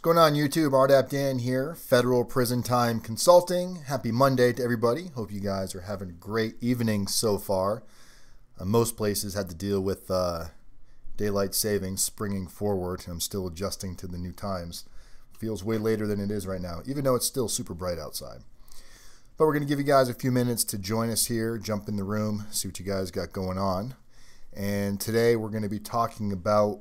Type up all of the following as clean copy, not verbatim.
going on YouTube? RDAP Dan here, Federal Prison Time Consulting. Happy Monday to everybody. Hope you guys are having a great evening so far. Most places had to deal with daylight savings springing forward. I'm still adjusting to the new times. Feels way later than it is right now, even though it's still super bright outside. But we're going to give you guys a few minutes to join us here, jump in the room, see what you guys got going on. And today we're going to be talking about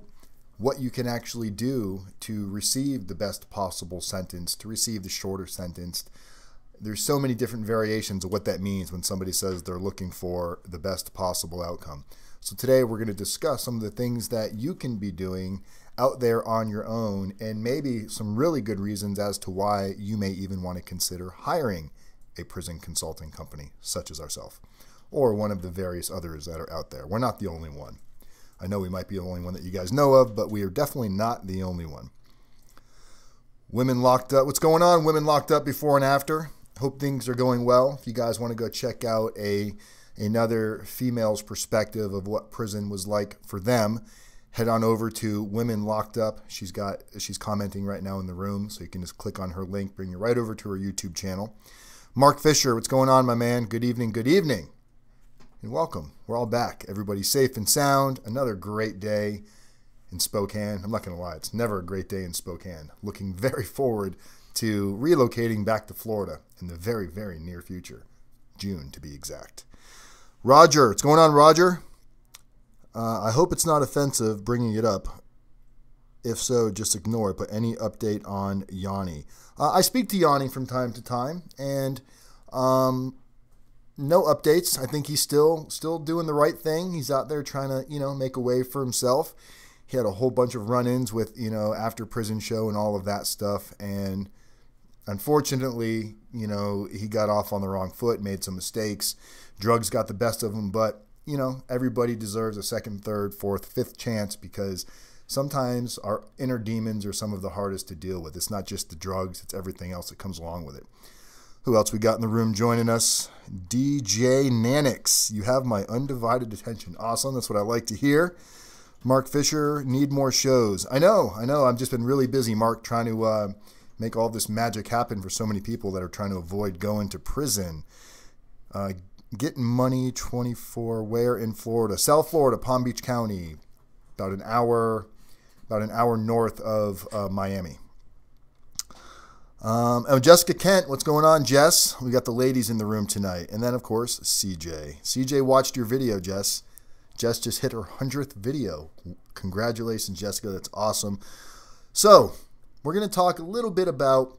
what you can actually do to receive the best possible sentence, to receive the shorter sentence. There's so many different variations of what that means when somebody says they're looking for the best possible outcome. So today we're going to discuss some of the things that you can be doing out there on your own, and maybe some really good reasons as to why you may even want to consider hiring a prison consulting company such as ourselves, or one of the various others that are out there. We're not the only one. I know we might be the only one that you guys know of, but we are definitely not the only one. Women locked up. What's going on? Women locked up before and after. Hope things are going well. If you guys want to go check out another female's perspective of what prison was like for them, head on over to Women Locked Up. She's commenting right now in the room, so you can just click on her link, bring you right over to her YouTube channel. Mark Fisher, what's going on, my man? Good evening, good evening. And welcome. We're all back. Everybody's safe and sound. Another great day in Spokane. I'm not going to lie. It's never a great day in Spokane. Looking very forward to relocating back to Florida in the very, very near future. June, to be exact. Roger. What's going on, Roger? I hope it's not offensive bringing it up. If so, just ignore it. But any update on Yanni? I speak to Yanni from time to time, and no updates. I think he's still doing the right thing. He's out there trying to, make a way for himself. He had a whole bunch of run-ins with, after prison show and all of that stuff. And unfortunately, he got off on the wrong foot, made some mistakes. Drugs got the best of him. But, everybody deserves a second, third, fourth, fifth chance, because sometimes our inner demons are some of the hardest to deal with. It's not just the drugs. It's everything else that comes along with it. Who else we got in the room joining us? DJ Nanix. You have my undivided attention. Awesome. That's what I like to hear. Mark Fisher, need more shows. I know. I've just been really busy, Mark, trying to make all this magic happen for so many people that are trying to avoid going to prison. Getting money 24. Where in Florida? South Florida, Palm Beach County. About an hour north of Miami. Jessica Kent, what's going on, Jess? We got the ladies in the room tonight. And then, of course, CJ. CJ watched your video, Jess. Jess just hit her 100th video. Congratulations, Jessica. That's awesome. So, we're going to talk a little bit about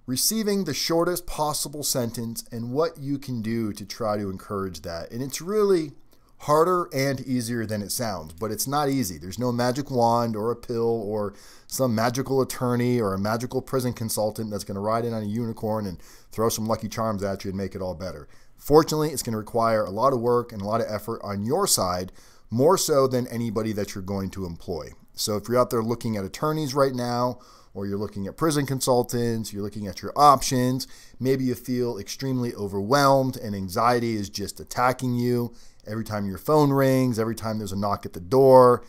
receiving the shortest possible sentence and what you can do to try to encourage that. And it's really harder and easier than it sounds, but it's not easy. There's no magic wand or a pill or some magical attorney or a magical prison consultant that's going to ride in on a unicorn and throw some lucky charms at you and make it all better. Fortunately, it's going to require a lot of work and a lot of effort on your side, more so than anybody that you're going to employ. So if you're out there looking at attorneys right now, or you're looking at prison consultants, you're looking at your options, maybe you feel extremely overwhelmed and anxiety is just attacking you. Every time your phone rings, every time there's a knock at the door,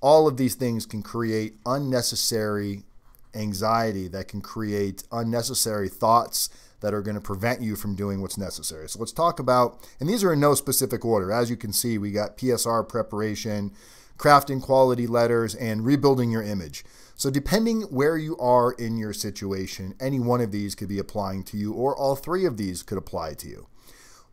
all of these things can create unnecessary anxiety, that can create unnecessary thoughts that are going to prevent you from doing what's necessary. So let's talk about, and these are in no specific order. As you can see, we got PSR preparation, crafting quality letters, and rebuilding your image. So depending where you are in your situation, any one of these could be applying to you, or all three of these could apply to you.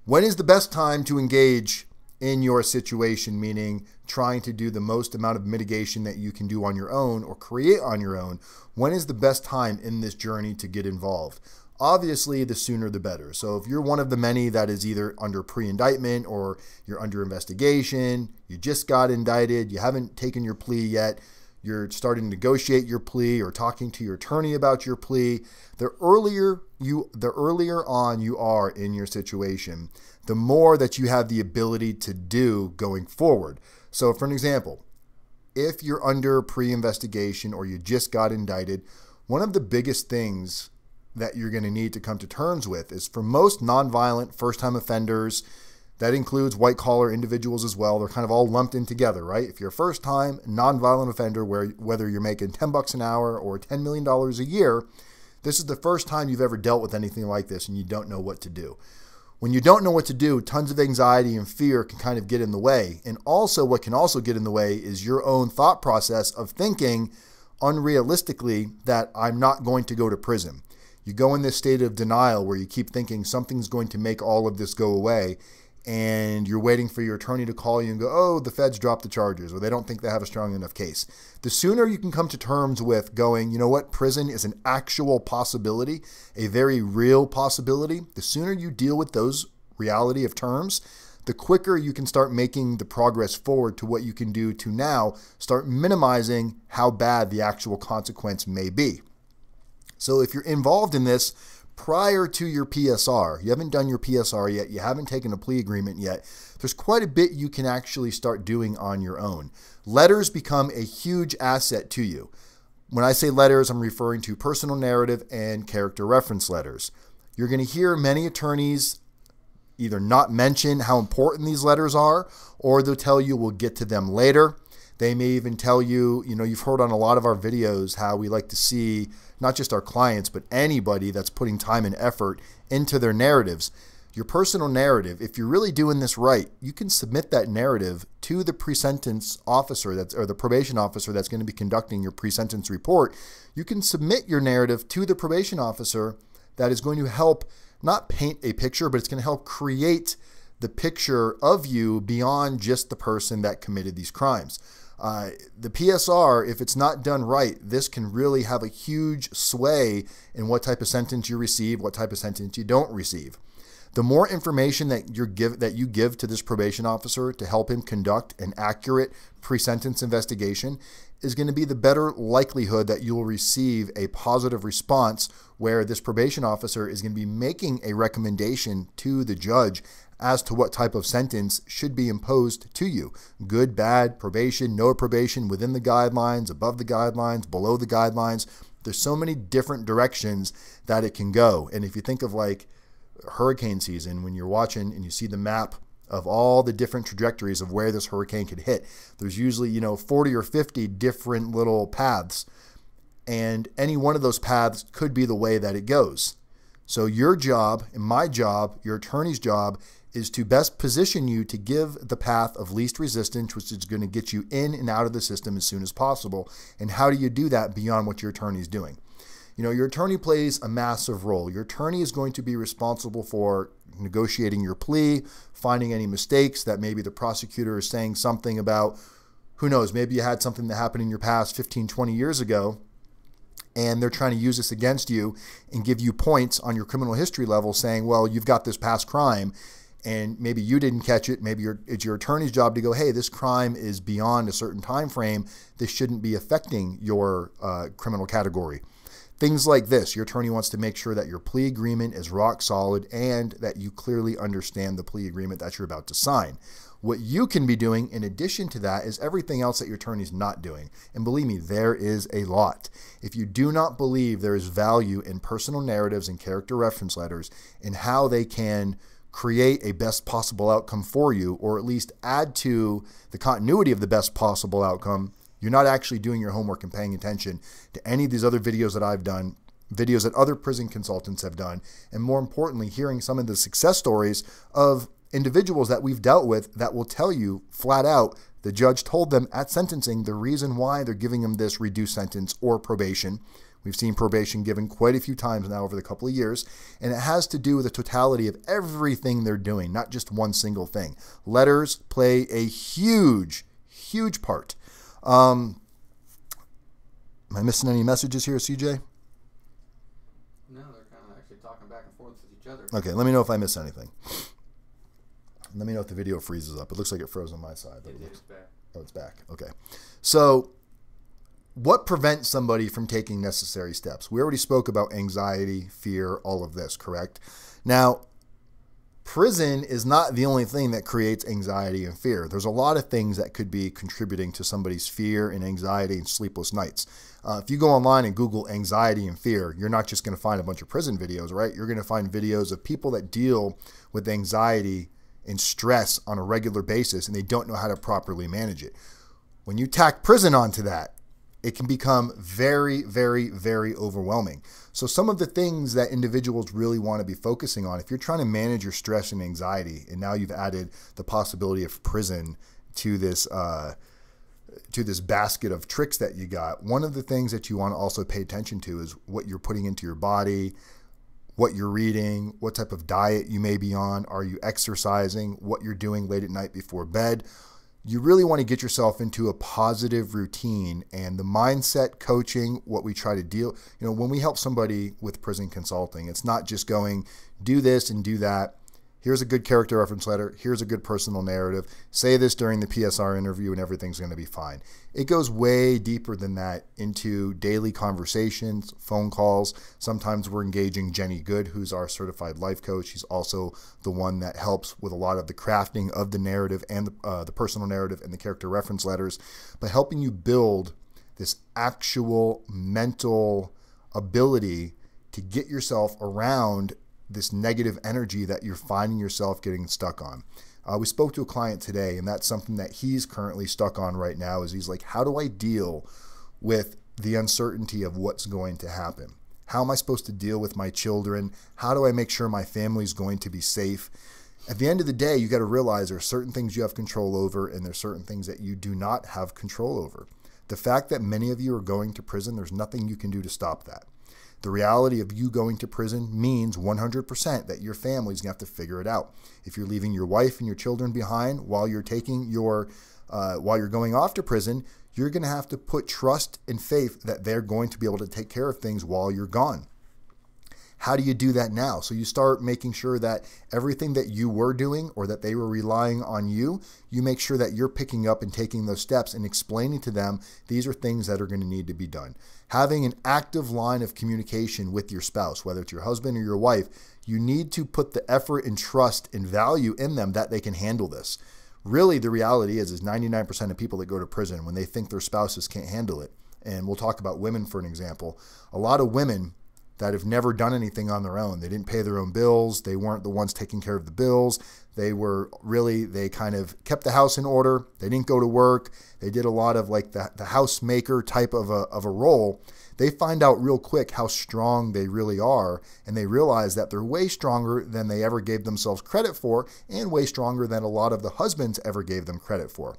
When is the best time to engage in your situation, meaning trying to do the most amount of mitigation that you can do on your own or create on your own? When is the best time in this journey to get involved? Obviously, the sooner the better. So if you're one of the many that is either under pre-indictment or you're under investigation, you just got indicted, you haven't taken your plea yet, you're starting to negotiate your plea or talking to your attorney about your plea, the earlier on you are in your situation, the more that you have the ability to do going forward. So for an example, if you're under pre-investigation or you just got indicted, one of the biggest things that you're going to need to come to terms with is, for most nonviolent first-time offenders, That includes white-collar individuals as well. They're kind of all lumped in together, right? If you're a first-time nonviolent offender, whether you're making $10 an hour or $10 million a year, this is the first time you've ever dealt with anything like this and you don't know what to do. When you don't know what to do, tons of anxiety and fear can kind of get in the way. And also what can also get in the way is your own thought process of thinking unrealistically that I'm not going to go to prison. You go in this state of denial where you keep thinking something's going to make all of this go away, and you're waiting for your attorney to call you and go, oh, the feds dropped the charges, or they don't think they have a strong enough case. The sooner you can come to terms with going, you know what, prison is an actual possibility, a very real possibility, the sooner you deal with those reality of terms, the quicker you can start making the progress forward to what you can do to now start minimizing how bad the actual consequence may be. So if you're involved in this prior to your PSR, you haven't done your PSR yet, you haven't taken a plea agreement yet, there's quite a bit you can actually start doing on your own. Letters become a huge asset to you. When I say letters, I'm referring to personal narrative and character reference letters. You're going to hear many attorneys either not mention how important these letters are, or they'll tell you we'll get to them later. They may even tell you, you've heard on a lot of our videos how we like to see not just our clients, but anybody that's putting time and effort into their narratives. Your personal narrative, if you're really doing this right, you can submit that narrative to the pre-sentence officer or the probation officer that's going to be conducting your pre-sentence report. You can submit your narrative to the probation officer that is going to help not paint a picture, but it's going to help create the picture of you beyond just the person that committed these crimes. The PSR, if it's not done right, this can really have a huge sway in what type of sentence you receive, what type of sentence you don't receive. The more information that you give to this probation officer to help him conduct an accurate pre-sentence investigation is going to be the better likelihood that you will receive a positive response where this probation officer is going to be making a recommendation to the judge as to what type of sentence should be imposed to you. Good, bad, probation, no probation, within the guidelines, above the guidelines, below the guidelines. There's so many different directions that it can go. And if you think of like hurricane season, when you're watching and you see the map of all the different trajectories of where this hurricane could hit, there's usually, 40 or 50 different little paths. And any one of those paths could be the way that it goes. So your job and my job, your attorney's job, is to best position you to give the path of least resistance, which is going to get you in and out of the system as soon as possible. And how do you do that beyond what your attorney is doing? Your attorney plays a massive role. Your attorney is going to be responsible for negotiating your plea, finding any mistakes that maybe the prosecutor is saying something about. Who knows, maybe you had something that happened in your past 15, 20 years ago, and they're trying to use this against you and give you points on your criminal history level saying, well, you've got this past crime, and maybe you didn't catch it. Maybe it's your attorney's job to go, hey, this crime is beyond a certain time frame. This shouldn't be affecting your criminal category. Things like this, your attorney wants to make sure that your plea agreement is rock solid and that you clearly understand the plea agreement that you're about to sign. What you can be doing in addition to that is everything else that your attorney's not doing. And believe me, there is a lot. If you do not believe there is value in personal narratives and character reference letters and how they can create a best possible outcome for you, or at least add to the continuity of the best possible outcome, you're not actually doing your homework and paying attention to any of these other videos that I've done, videos that other prison consultants have done, and more importantly, hearing some of the success stories of individuals that we've dealt with that will tell you flat out the judge told them at sentencing the reason why they're giving them this reduced sentence or probation. We've seen probation given quite a few times now over the couple of years, and it has to do with the totality of everything they're doing, not just one single thing. Letters play a huge, huge part. Am I missing any messages here, CJ? No, they're kind of actually talking back and forth with each other. Okay, let me know if I miss anything. Let me know if the video freezes up. It looks like it froze on my side. But It's back. Oh, it's back. Okay. So what prevents somebody from taking necessary steps? We already spoke about anxiety, fear, all of this, correct? Now, prison is not the only thing that creates anxiety and fear. There's a lot of things that could be contributing to somebody's fear and anxiety and sleepless nights. If you go online and Google anxiety and fear, you're not just going to find a bunch of prison videos, right? You're going to find videos of people that deal with anxiety and stress on a regular basis, and they don't know how to properly manage it. When you tack prison onto that, it can become very, very, very overwhelming. So some of the things that individuals really want to be focusing on, if you're trying to manage your stress and anxiety, and now you've added the possibility of prison to this basket of tricks that you got, one of the things that you want to also pay attention to is what you're putting into your body, what you're reading, what type of diet you may be on, are you exercising, what you're doing late at night before bed. You really want to get yourself into a positive routine, and the mindset coaching, what we try to deal, when we help somebody with prison consulting, it's not just going, do this and do that. Here's a good character reference letter. Here's a good personal narrative. Say this during the PSR interview and everything's going to be fine. It goes way deeper than that into daily conversations, phone calls. Sometimes we're engaging Jenny Good, who's our certified life coach. She's also the one that helps with a lot of the crafting of the narrative and the personal narrative and the character reference letters, by helping you build this actual mental ability to get yourself around this negative energy that you're finding yourself getting stuck on. We spoke to a client today, and that's something that he's currently stuck on right now, is he's like, how do I deal with the uncertainty of what's going to happen? How am I supposed to deal with my children? How do I make sure my family's going to be safe? At the end of the day, you got to realize there are certain things you have control over, and there's certain things that you do not have control over. The fact that many of you are going to prison, there's nothing you can do to stop that. The reality of you going to prison means 100% that your family's going to have to figure it out. If you're leaving your wife and your children behind while you're going off to prison, you're going to have to put trust and faith that they're going to be able to take care of things while you're gone. How do you do that now? So you start making sure that everything that you were doing or that they were relying on you, you make sure that you're picking up and taking those steps and explaining to them these are things that are going to need to be done. Having an active line of communication with your spouse, whether it's your husband or your wife, you need to put the effort and trust and value in them that they can handle this. Really, the reality is 99% of people that go to prison, when they think their spouses can't handle it, and we'll talk about women for an example, a lot of women that have never done anything on their own. They didn't pay their own bills. They weren't the ones taking care of the bills. They kind of kept the house in order. They didn't go to work. They did a lot of like the housemaker type of a role. They find out real quick how strong they really are, and they realize that they're way stronger than they ever gave themselves credit for, and way stronger than a lot of the husbands ever gave them credit for.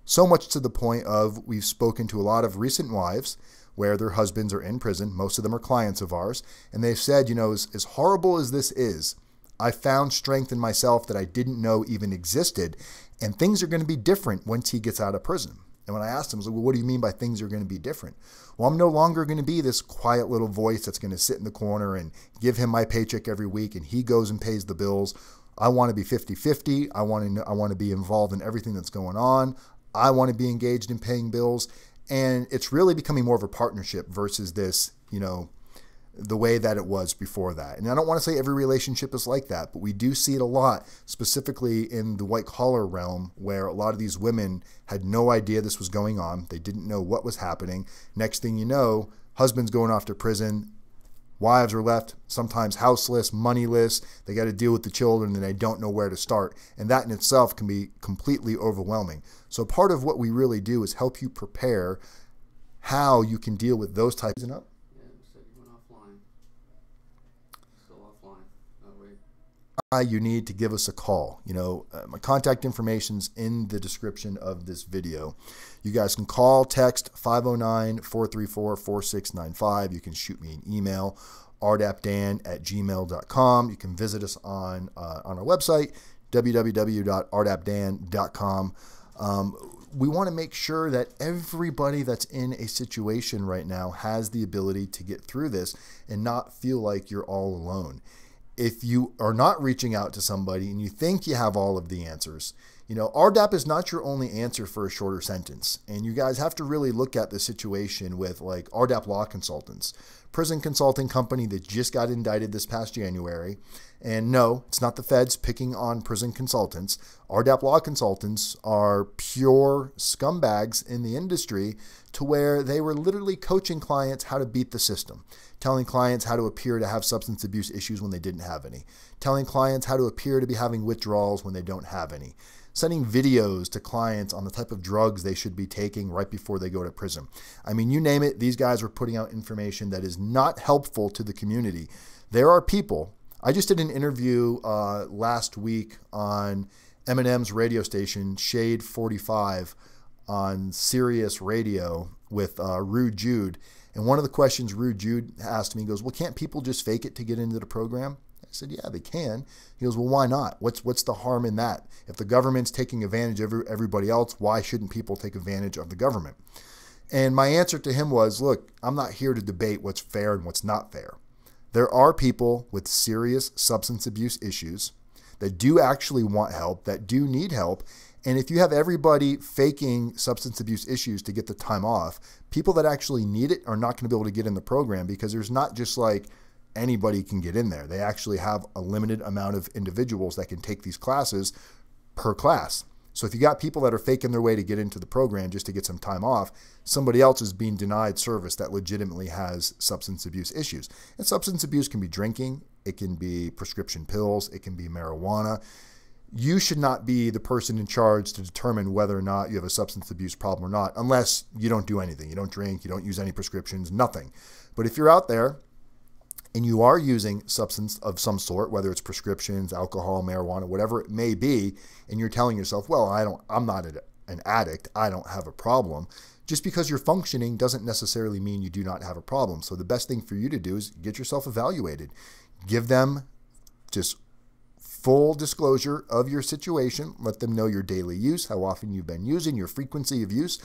So much to the point of, we've spoken to a lot of recent wives where their husbands are in prison. Most of them are clients of ours. And they've said, as horrible as this is, I found strength in myself that I didn't know even existed. And things are going to be different once he gets out of prison. And when I asked him, I was like, well, what do you mean by things are going to be different? Well, I'm no longer going to be this quiet little voice that's going to sit in the corner and give him my paycheck every week and he goes and pays the bills. I want to be 50-50. I want to be involved in everything that's going on. I want to be engaged in paying bills. And it's really becoming more of a partnership versus this, the way that it was before that. And I don't want to say every relationship is like that, but we do see it a lot, specifically in the white collar realm, where a lot of these women had no idea this was going on. They didn't know what was happening. Next thing you know, husband's going off to prison. Wives are left sometimes houseless, moneyless. They got to deal with the children and they don't know where to start. And that in itself can be completely overwhelming. So part of what we really do is help you prepare how you can deal with those types of. Yeah, you said you went offline. Still offline. Oh, wait. You need to give us a call. My contact information's in the description of this video. You guys can call, text 509-434-4695. You can shoot me an email, rdapdan@gmail.com. You can visit us on our website, www.rdapdan.com. We want to make sure that everybody that's in a situation right now has the ability to get through this and not feel like you're all alone. If you are not reaching out to somebody and you think you have all of the answers, You know, RDAP is not your only answer for a shorter sentence. And you guys have to really look at the situation with like RDAP Law Consultants, prison consulting company that just got indicted this past January. And no, it's not the feds picking on prison consultants. RDAP Law Consultants are pure scumbags in the industry, to where they were literally coaching clients how to beat the system, telling clients how to appear to have substance abuse issues when they didn't have any, telling clients how to appear to be having withdrawals when they don't have any, sending videos to clients on the type of drugs they should be taking right before they go to prison. I mean, you name it, these guys were putting out information that is not helpful to the community. There are people, I just did an interview last week on Eminem's radio station, Shade 45, on Sirius Radio with Rude Jude. And one of the questions Rude Jude asked me, he goes, well, can't people just fake it to get into the program? I said, yeah, they can. He goes, well, why not? What's the harm in that? If the government's taking advantage of everybody else, why shouldn't people take advantage of the government? And my answer to him was, look, I'm not here to debate what's fair and what's not fair. There are people with serious substance abuse issues that do actually want help, that do need help. And if you have everybody faking substance abuse issues to get the time off, people that actually need it are not going to be able to get in the program, because there's not just like anybody can get in there. They actually have a limited amount of individuals that can take these classes per class. So if you got people that are faking their way to get into the program just to get some time off, somebody else is being denied service that legitimately has substance abuse issues. And substance abuse can be drinking, it can be prescription pills, it can be marijuana. You should not be the person in charge to determine whether or not you have a substance abuse problem or not, unless you don't do anything. You don't drink, you don't use any prescriptions, nothing. But if you're out there and you are using substance of some sort, whether it's prescriptions, alcohol, marijuana, whatever it may be, and you're telling yourself, well, I'm not an addict, I don't have a problem. Just because you're functioning doesn't necessarily mean you do not have a problem. So the best thing for you to do is get yourself evaluated. Give them just full disclosure of your situation. Let them know your daily use, how often you've been using, your frequency of use,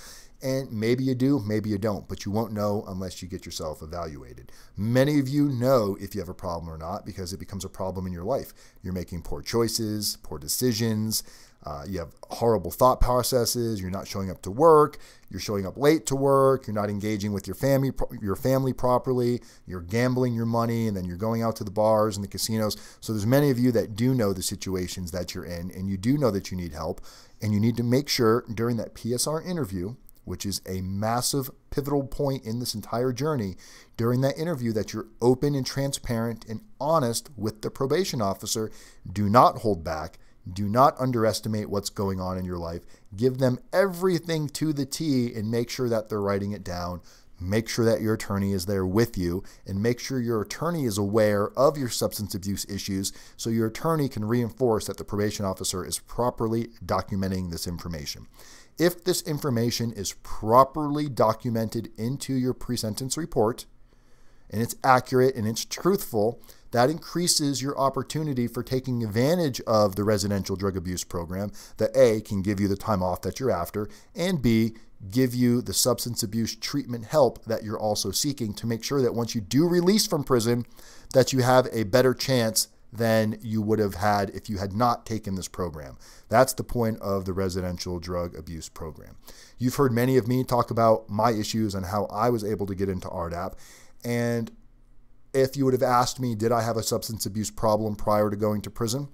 and maybe you do, maybe you don't, but you won't know unless you get yourself evaluated. Many of you know if you have a problem or not, because it becomes a problem in your life. You're making poor choices, poor decisions, you have horrible thought processes, you're not showing up to work, you're showing up late to work, you're not engaging with your family properly, you're gambling your money, and then you're going out to the bars and the casinos. So there's many of you that do know the situations that you're in, and you do know that you need help, and you need to make sure during that PSR interview, which is a massive pivotal point in this entire journey, during that interview that you're open and transparent and honest with the probation officer. Do not hold back. Do not underestimate what's going on in your life. Give them everything to the T and make sure that they're writing it down. Make sure that your attorney is there with you, and make sure your attorney is aware of your substance abuse issues, so your attorney can reinforce that the probation officer is properly documenting this information. If this information is properly documented into your pre-sentence report, and it's accurate and it's truthful, that increases your opportunity for taking advantage of the residential drug abuse program that A, can give you the time off that you're after, and B, give you the substance abuse treatment help that you're also seeking, to make sure that once you do release from prison, that you have a better chance than you would have had if you had not taken this program. That's the point of the residential drug abuse program. You've heard many of me talk about my issues and how I was able to get into RDAP. And if you would have asked me, did I have a substance abuse problem prior to going to prison?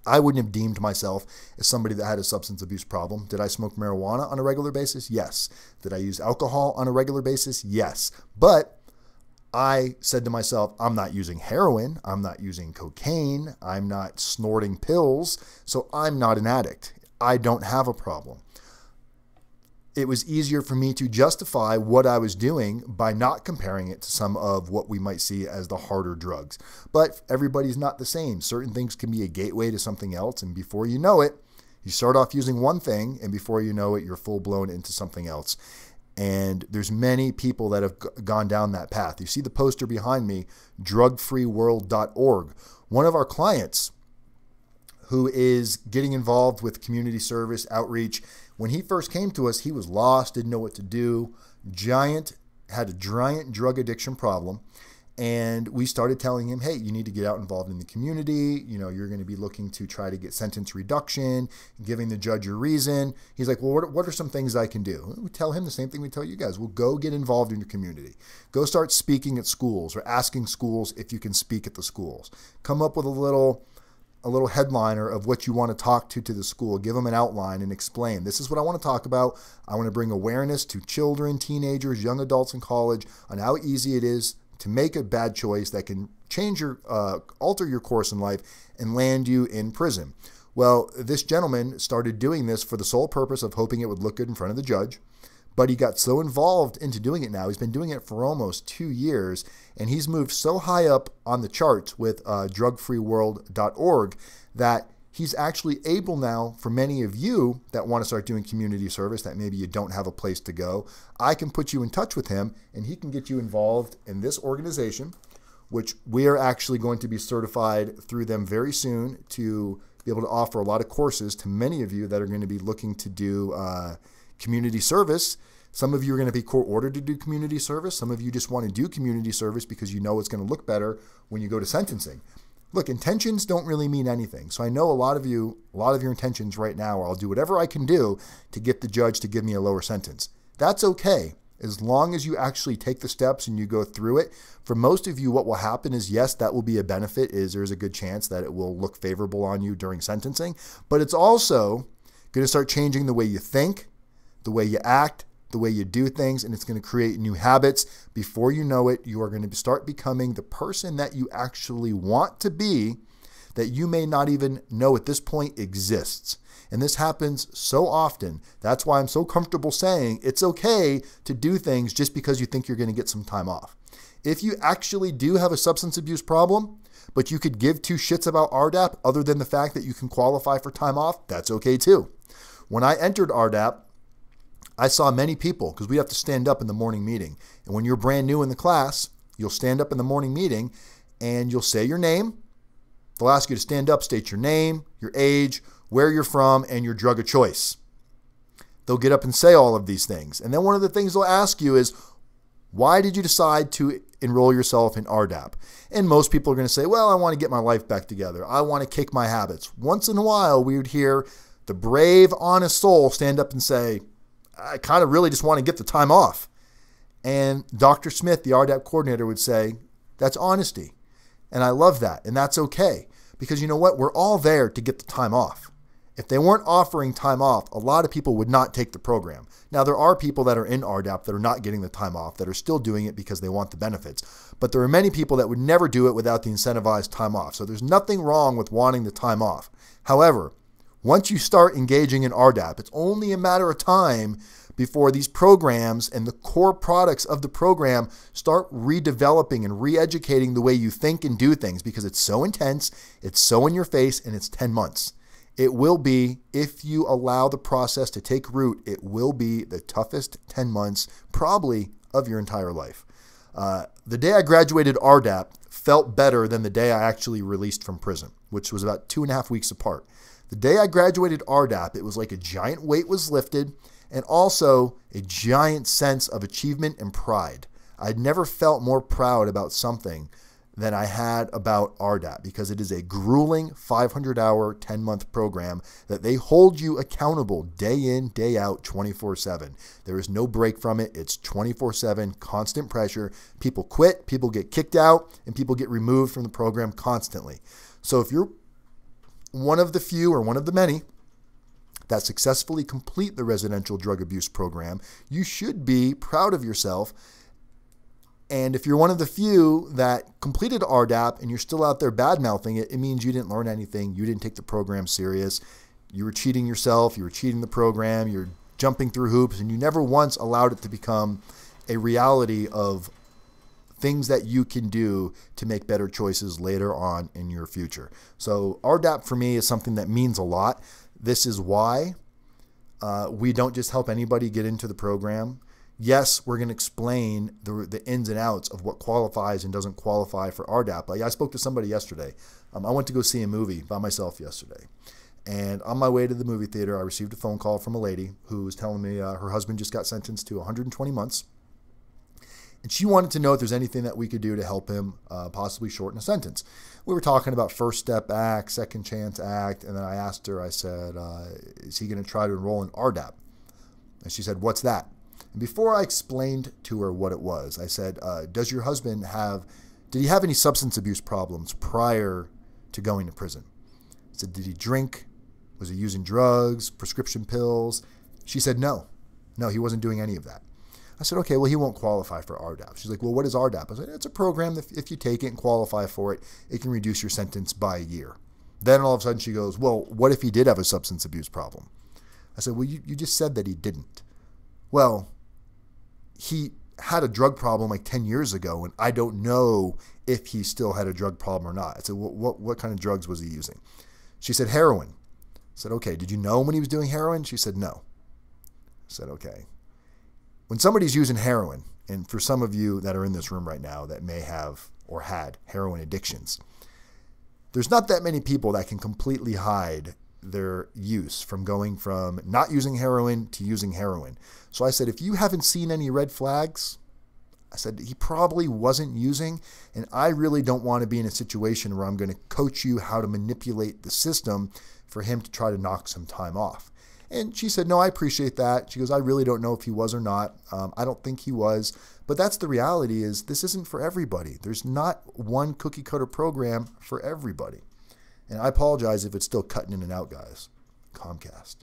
I wouldn't have deemed myself as somebody that had a substance abuse problem. Did I smoke marijuana on a regular basis? Yes. Did I use alcohol on a regular basis? Yes. But I said to myself, I'm not using heroin, I'm not using cocaine, I'm not snorting pills, so I'm not an addict. I don't have a problem. It was easier for me to justify what I was doing by not comparing it to some of what we might see as the harder drugs. But everybody's not the same. Certain things can be a gateway to something else, and before you know it, you start off using one thing, and before you know it, you're full-blown into something else. And there's many people that have gone down that path. You see the poster behind me, drugfreeworld.org. One of our clients who is getting involved with community service outreach, when he first came to us, he was lost, didn't know what to do, had a giant drug addiction problem. And we started telling him, hey, you need to get out involved in the community. You know, you're going to be looking to try to get sentence reduction, giving the judge your reason. He's like, well, what are some things I can do? We tell him the same thing we tell you guys. Well, go get involved in your community. Go start speaking at schools or asking schools if you can speak at the schools. Come up with a little headliner of what you want to talk to the school. Give them an outline and explain, this is what I want to talk about. I want to bring awareness to children, teenagers, young adults in college on how easy it is to make a bad choice that can change your, alter your course in life and land you in prison. Well, this gentleman started doing this for the sole purpose of hoping it would look good in front of the judge. But he got so involved into doing it now. He's been doing it for almost 2 years, and he's moved so high up on the charts with drugfreeworld.org that he's actually able now, for many of you that want to start doing community service, that maybe you don't have a place to go, I can put you in touch with him, and he can get you involved in this organization, which we are actually going to be certified through them very soon to be able to offer a lot of courses to many of you that are going to be looking to do community service. Some of you are going to be court-ordered to do community service. Some of you just want to do community service because you know it's going to look better when you go to sentencing. Look, intentions don't really mean anything. So I know a lot of your intentions right now are, I'll do whatever I can do to get the judge to give me a lower sentence. That's okay, as long as you actually take the steps and you go through it. For most of you, what will happen is, yes, that will be a benefit, is there's a good chance that it will look favorable on you during sentencing, but it's also going to start changing the way you think, the way you act, the way you do things, and it's going to create new habits. Before you know it, you are going to start becoming the person that you actually want to be, that you may not even know at this point exists. And this happens so often. That's why I'm so comfortable saying it's okay to do things just because you think you're going to get some time off. If you actually do have a substance abuse problem, but you could give two shits about RDAP other than the fact that you can qualify for time off, that's okay too. When I entered RDAP, I saw many people, because we have to stand up in the morning meeting. And when you're brand new in the class, you'll stand up in the morning meeting and you'll say your name. They'll ask you to stand up, state your name, your age, where you're from, and your drug of choice. They'll get up and say all of these things. And then one of the things they'll ask you is, why did you decide to enroll yourself in RDAP? And most people are going to say, well, I want to get my life back together. I want to kick my habits. Once in a while, we would hear the brave, honest soul stand up and say, I kind of really just want to get the time off. And Dr. Smith, the RDAP coordinator, would say, that's honesty. And I love that. And that's okay. Because you know what? We're all there to get the time off. If they weren't offering time off, a lot of people would not take the program. Now, there are people that are in RDAP that are not getting the time off, that are still doing it because they want the benefits. But there are many people that would never do it without the incentivized time off. So there's nothing wrong with wanting the time off. However, once you start engaging in RDAP, it's only a matter of time before these programs and the core products of the program start redeveloping and re-educating the way you think and do things, because it's so intense, it's so in your face, and it's 10 months. It will be, if you allow the process to take root, it will be the toughest 10 months probably of your entire life. The day I graduated RDAP felt better than the day I actually released from prison, which was about 2.5 weeks apart. The day I graduated RDAP, it was like a giant weight was lifted, and also a giant sense of achievement and pride. I'd never felt more proud about something than I had about RDAP, because it is a grueling 500-hour, 10-month program that they hold you accountable day in, day out, 24/7. There is no break from it. It's 24/7, constant pressure. People quit, people get kicked out, and people get removed from the program constantly. So if you're one of the few or one of the many that successfully complete the residential drug abuse program, you should be proud of yourself. And if you're one of the few that completed RDAP and you're still out there bad-mouthing it, it means you didn't learn anything. You didn't take the program serious. You were cheating yourself. You were cheating the program. You're jumping through hoops, and you never once allowed it to become a reality of things that you can do to make better choices later on in your future. So RDAP for me is something that means a lot. This is why we don't just help anybody get into the program. Yes, we're going to explain the ins and outs of what qualifies and doesn't qualify for RDAP. Like I spoke to somebody yesterday. I went to go see a movie by myself yesterday. And on my way to the movie theater, I received a phone call from a lady who was telling me her husband just got sentenced to 120 months. And she wanted to know if there's anything that we could do to help him possibly shorten a sentence. We were talking about First Step Act, Second Chance Act, and then I asked her, I said, is he going to try to enroll in RDAP? And she said, what's that? And before I explained to her what it was, I said, does your husband did he have any substance abuse problems prior to going to prison? I said, did he drink? Was he using drugs, prescription pills? She said, no. No, he wasn't doing any of that. I said, okay, well, he won't qualify for RDAP. She's like, well, what is RDAP? I said, it's a program that if you take it and qualify for it, it can reduce your sentence by a year. Then all of a sudden she goes, well, what if he did have a substance abuse problem? I said, well, you just said that he didn't. Well, he had a drug problem like 10 years ago, and I don't know if he still had a drug problem or not. I said, well, what kind of drugs was he using? She said, heroin. I said, okay, did you know when he was doing heroin? She said, no. I said, okay. When somebody's using heroin, and for some of you that are in this room right now that may have or had heroin addictions, there's not that many people that can completely hide their use from going from not using heroin to using heroin. So I said, if you haven't seen any red flags, I said, he probably wasn't using, and I really don't want to be in a situation where I'm going to coach you how to manipulate the system for him to try to knock some time off. And she said, no, I appreciate that. She goes, I really don't know if he was or not. I don't think he was. But that's the reality, is this isn't for everybody. There's not one cookie cutter program for everybody. And I apologize if it's still cutting in and out, guys. Comcast.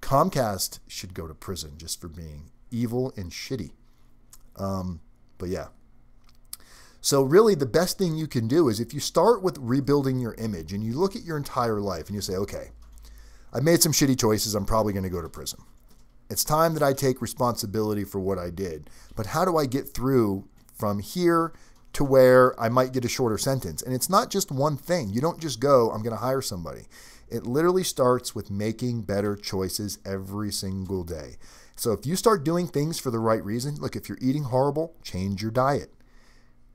Comcast should go to prison just for being evil and shitty. But yeah. So really the best thing you can do is if you start with rebuilding your image and you look at your entire life and you say, okay, I made some shitty choices. I'm probably going to go to prison. It's time that I take responsibility for what I did. But how do I get through from here to where I might get a shorter sentence? And it's not just one thing. You don't just go, I'm going to hire somebody. It literally starts with making better choices every single day. So if you start doing things for the right reason, look, if you're eating horrible, change your diet.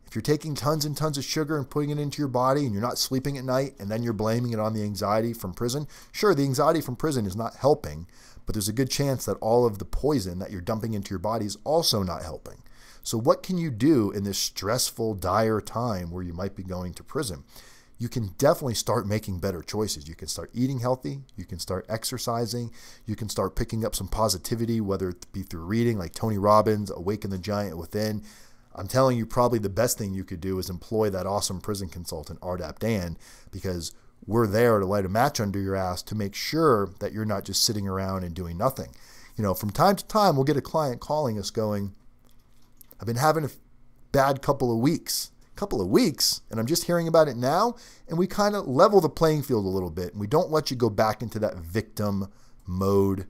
If you're taking tons and tons of sugar and putting it into your body and you're not sleeping at night and then you're blaming it on the anxiety from prison, sure, the anxiety from prison is not helping, but there's a good chance that all of the poison that you're dumping into your body is also not helping. So what can you do in this stressful, dire time where you might be going to prison? You can definitely start making better choices. You can start eating healthy. You can start exercising. You can start picking up some positivity, whether it be through reading like Tony Robbins, Awaken the Giant Within. I'm telling you, probably the best thing you could do is employ that awesome prison consultant, RDAP Dan, because we're there to light a match under your ass to make sure that you're not just sitting around and doing nothing. You know, from time to time, we'll get a client calling us going, I've been having a bad couple of weeks, and I'm just hearing about it now. And we kind of level the playing field a little bit. And we don't let you go back into that victim mode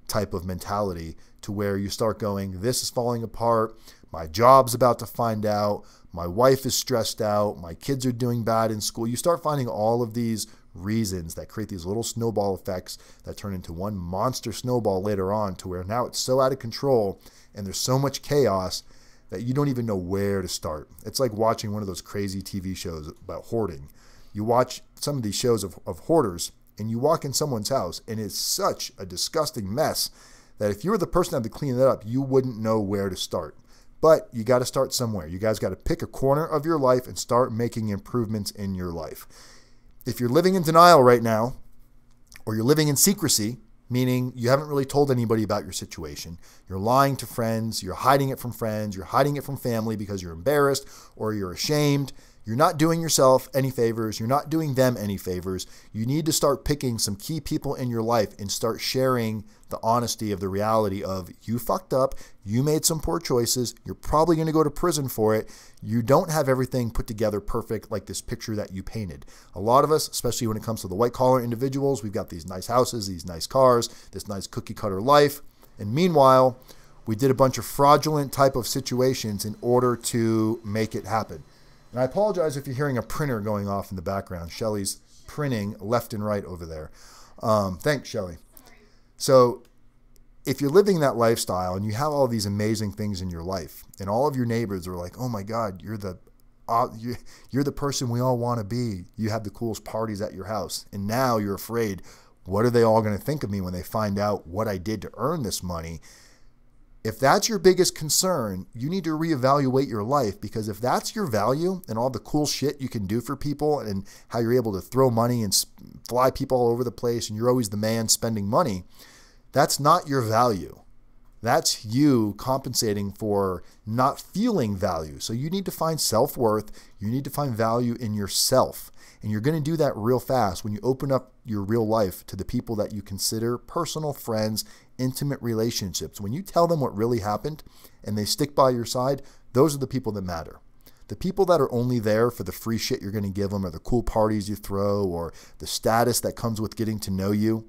type of mentality to where you start going, this is falling apart. My job's about to find out. My wife is stressed out. My kids are doing bad in school. You start finding all of these reasons that create these little snowball effects that turn into one monster snowball later on, to where now it's so out of control and there's so much chaos that you don't even know where to start. It's like watching one of those crazy TV shows about hoarding. You watch some of these shows of hoarders, and you walk in someone's house, and it's such a disgusting mess that if you were the person that had to clean it up, you wouldn't know where to start. But you got to start somewhere. You guys got to pick a corner of your life and start making improvements in your life. If you're living in denial right now, or you're living in secrecy, meaning you haven't really told anybody about your situation, you're lying to friends, you're hiding it from friends, you're hiding it from family because you're embarrassed or you're ashamed, you're not doing yourself any favors, you're not doing them any favors. You need to start picking some key people in your life and start sharing the honesty of the reality of, you fucked up, you made some poor choices, you're probably going to go to prison for it. You don't have everything put together perfect like this picture that you painted. A lot of us, especially when it comes to the white collar individuals, we've got these nice houses, these nice cars, this nice cookie cutter life. And meanwhile, we did a bunch of fraudulent type of situations in order to make it happen. And I apologize if you're hearing a printer going off in the background. Shelly's printing left and right over there. Thanks, Shelly. So if you're living that lifestyle and you have all these amazing things in your life, and all of your neighbors are like, oh my God, you're the person we all want to be. You have the coolest parties at your house. And now you're afraid, what are they all going to think of me when they find out what I did to earn this money? If that's your biggest concern, you need to reevaluate your life, because if that's your value and all the cool shit you can do for people and how you're able to throw money and fly people all over the place and you're always the man spending money, that's not your value. That's you compensating for not feeling value. So you need to find self-worth. You need to find value in yourself. And you're going to do that real fast when you open up your real life to the people that you consider personal friends, intimate relationships. When you tell them what really happened and they stick by your side, those are the people that matter. The people that are only there for the free shit you're going to give them, or the cool parties you throw, or the status that comes with getting to know you,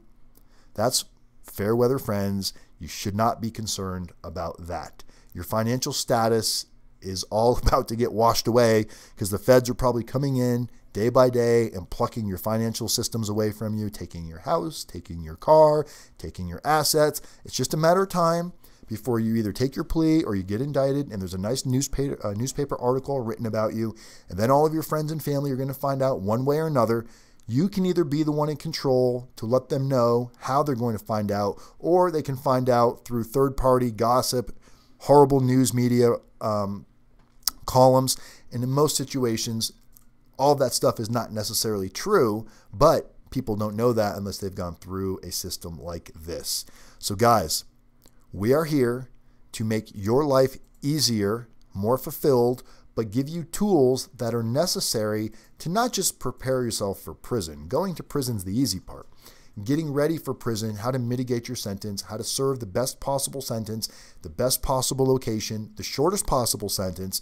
that's fair weather friends. You should not be concerned about that. Your financial status is all about to get washed away, because the feds are probably coming in day by day and plucking your financial systems away from you, taking your house, taking your car, taking your assets. It's just a matter of time before you either take your plea or you get indicted, and there's a nice newspaper article written about you, and then all of your friends and family are going to find out one way or another. You can either be the one in control to let them know how they're going to find out, or they can find out through third-party gossip, horrible news media columns. And in most situations, all of that stuff is not necessarily true, but people don't know that unless they've gone through a system like this. So guys, we are here to make your life easier, more fulfilled, but give you tools that are necessary to not just prepare yourself for prison. Going to prison is the easy part. Getting ready for prison, how to mitigate your sentence, how to serve the best possible sentence, the best possible location, the shortest possible sentence,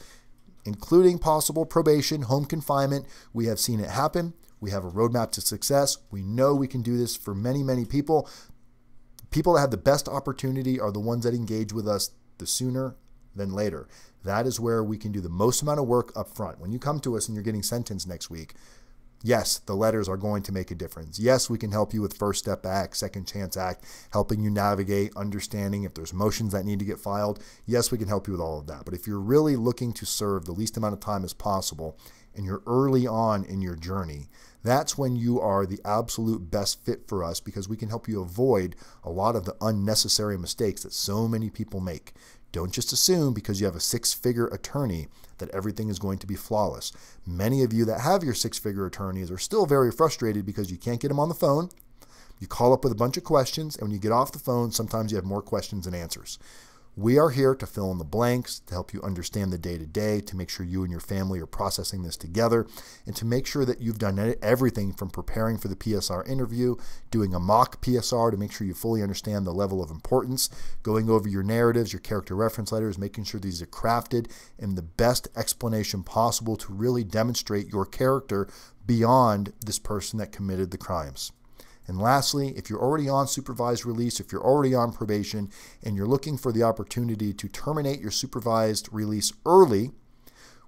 including possible probation, home confinement. We have seen it happen. We have a roadmap to success. We know we can do this for many, many people. People that have the best opportunity are the ones that engage with us the sooner than later. That is where we can do the most amount of work up front. When you come to us and you're getting sentenced next week, yes, the letters are going to make a difference. Yes, we can help you with First Step Act, Second Chance Act, helping you navigate, understanding if there's motions that need to get filed. Yes, we can help you with all of that. But if you're really looking to serve the least amount of time as possible and you're early on in your journey, that's when you are the absolute best fit for us, because we can help you avoid a lot of the unnecessary mistakes that so many people make. Don't just assume because you have a six-figure attorney that everything is going to be flawless. Many of you that have your six-figure attorneys are still very frustrated because you can't get them on the phone. You call up with a bunch of questions, and when you get off the phone, sometimes you have more questions than answers. We are here to fill in the blanks, to help you understand the day-to-day, to make sure you and your family are processing this together, and to make sure that you've done everything from preparing for the PSR interview, doing a mock PSR to make sure you fully understand the level of importance, going over your narratives, your character reference letters, making sure these are crafted in the best explanation possible to really demonstrate your character beyond this person that committed the crimes. And lastly, if you're already on supervised release, if you're already on probation, and you're looking for the opportunity to terminate your supervised release early,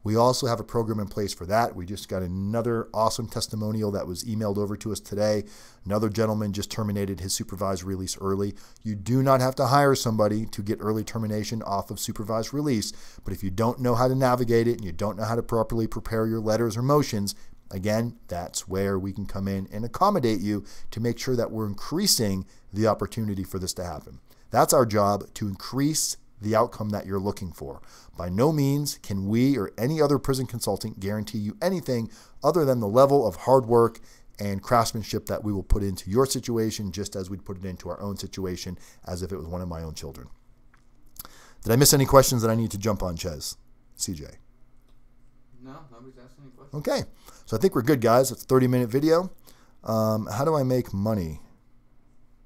we also have a program in place for that. We just got another awesome testimonial that was emailed over to us today. Another gentleman just terminated his supervised release early. You do not have to hire somebody to get early termination off of supervised release, but if you don't know how to navigate it and you don't know how to properly prepare your letters or motions, again, that's where we can come in and accommodate you to make sure that we're increasing the opportunity for this to happen. That's our job, to increase the outcome that you're looking for. By no means can we or any other prison consultant guarantee you anything other than the level of hard work and craftsmanship that we will put into your situation, just as we'd put it into our own situation as if it was one of my own children. Did I miss any questions that I need to jump on, Ches? CJ? No, nobody's asking any questions. Okay, so I think we're good, guys. It's a 30-minute video. How do I make money?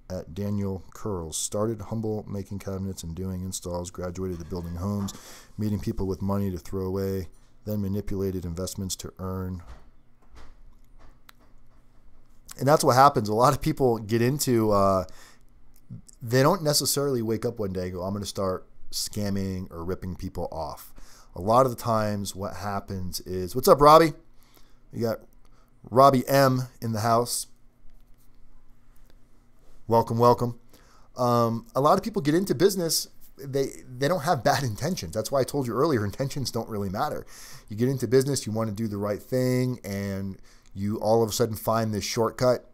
At Daniel Curls. Started humble, making cabinets and doing installs, graduated to building homes, meeting people with money to throw away, then manipulated investments to earn. And that's what happens. A lot of people get into, they don't necessarily wake up one day and go, I'm going to start scamming or ripping people off. A lot of the times what happens is, what's up, Robbie? You got Robbie M in the house. Welcome, welcome. A lot of people get into business, they don't have bad intentions. That's why I told you earlier, intentions don't really matter. You get into business, you want to do the right thing, and you all of a sudden find this shortcut.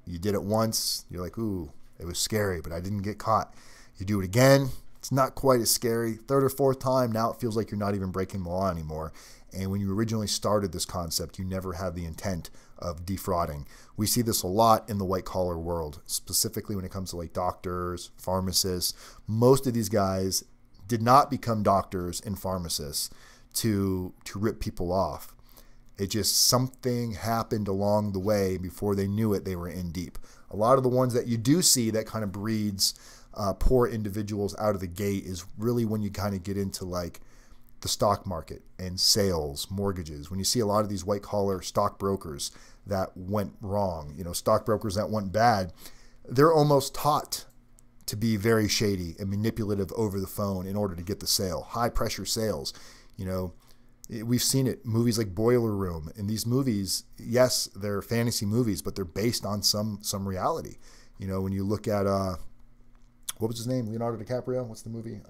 You did it once, you're like, ooh, it was scary, but I didn't get caught. You do it again, It's not quite as scary. Third or fourth time, now it feels like you're not even breaking the law anymore. And when you originally started this concept, you never had the intent of defrauding. We see this a lot in the white-collar world, specifically when it comes to like doctors, pharmacists. Most of these guys did not become doctors and pharmacists to rip people off. It just, something happened along the way. Before they knew it, they were in deep. A lot of the ones that you do see that kind of breeds poor individuals out of the gate is really when you kind of get into like the stock market and sales, mortgages. When you see a lot of these white collar stockbrokers that went wrong, stockbrokers that went bad, they're almost taught to be very shady and manipulative over the phone in order to get the sale. High pressure sales. We've seen it. Movies like Boiler Room. In these movies, yes, they're fantasy movies, but they're based on some reality. When you look at what was his name? Leonardo DiCaprio. What's the movie?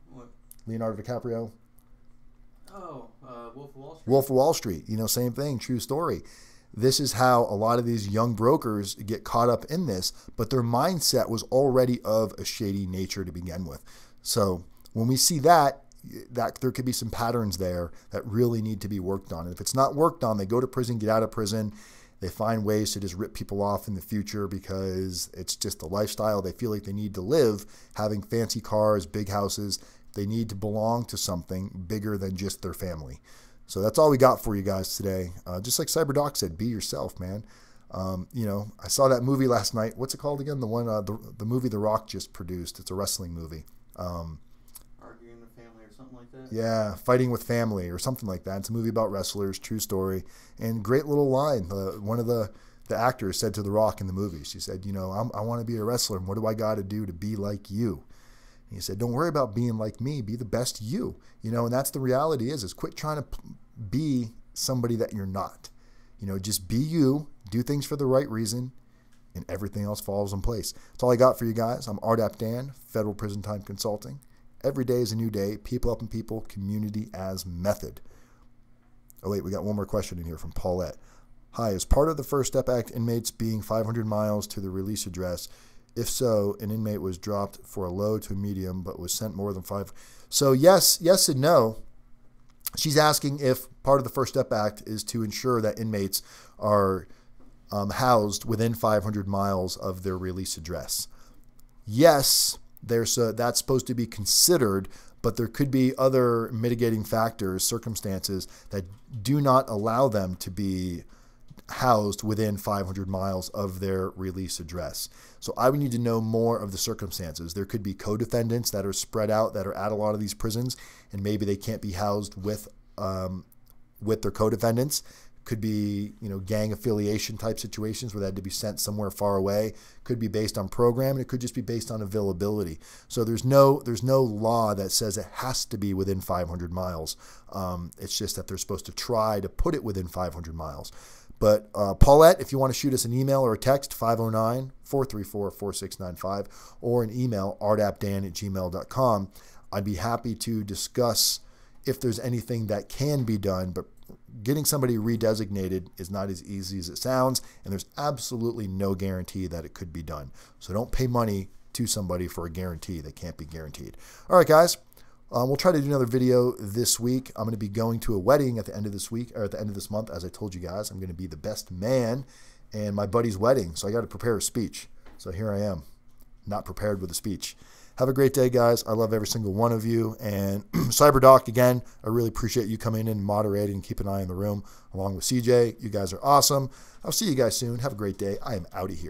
What? Leonardo DiCaprio. Oh, Wolf of Wall Street. Wolf of Wall Street. Same thing. True story. This is how a lot of these young brokers get caught up in this, but their mindset was already of a shady nature to begin with. So when we see that there could be some patterns there that really need to be worked on. And if it's not worked on, they go to prison, get out of prison. They find ways to just rip people off in the future because it's just the lifestyle they feel like they need to live, having fancy cars, big houses. They need to belong to something bigger than just their family. So that's all we got for you guys today. Just like CyberDoc said, be yourself, man. I saw that movie last night. What's it called again? The one, the movie The Rock just produced. It's a wrestling movie. Arguing with Family or something like that. Yeah, Fighting with Family or something like that. It's a movie about wrestlers, true story, and great little line. One of the actors said to The Rock in the movie, she said, I want to be a wrestler, and what do I got to do to be like you? And he said, don't worry about being like me, be the best you. And that's the reality is quit trying to be somebody that you're not. Just be you, do things for the right reason, and everything else falls in place. That's all I got for you guys. I'm RDAP Dan, Federal Prison Time Consulting. Every day is a new day. People helping people, community as method. Oh, wait, we got one more question in here from Paulette. Hi, is part of the First Step Act inmates being 500 miles to the release address? If so, an inmate was dropped for a low to medium but was sent more than 5. So yes and no. She's asking if part of the First Step Act is to ensure that inmates are housed within 500 miles of their release address. Yes, that's supposed to be considered, but there could be other mitigating factors, circumstances that do not allow them to be housed within 500 miles of their release address. So I would need to know more of the circumstances. There could be co-defendants that are spread out that are at a lot of these prisons, and maybe they can't be housed with their co-defendants. Could be, gang affiliation type situations where they had to be sent somewhere far away. Could be based on program, and it could just be based on availability. So there's no law that says it has to be within 500 miles. It's just that they're supposed to try to put it within 500 miles. But Paulette, if you want to shoot us an email or a text, 509-434-4695, or an email, rdapdan@gmail.com, I'd be happy to discuss if there's anything that can be done. But getting somebody redesignated is not as easy as it sounds, and there's absolutely no guarantee that it could be done. So don't pay money to somebody for a guarantee that can't be guaranteed. All right, guys. We'll try to do another video this week. I'm going to be going to a wedding at the end of this week, or at the end of this month. As I told you guys, I'm going to be the best man in my buddy's wedding. So I got to prepare a speech. So here I am, not prepared with a speech. Have a great day, guys. I love every single one of you. And CyberDoc, again, I really appreciate you coming in and moderating and keep an eye on the room along with CJ. You guys are awesome. I'll see you guys soon. Have a great day. I am out of here.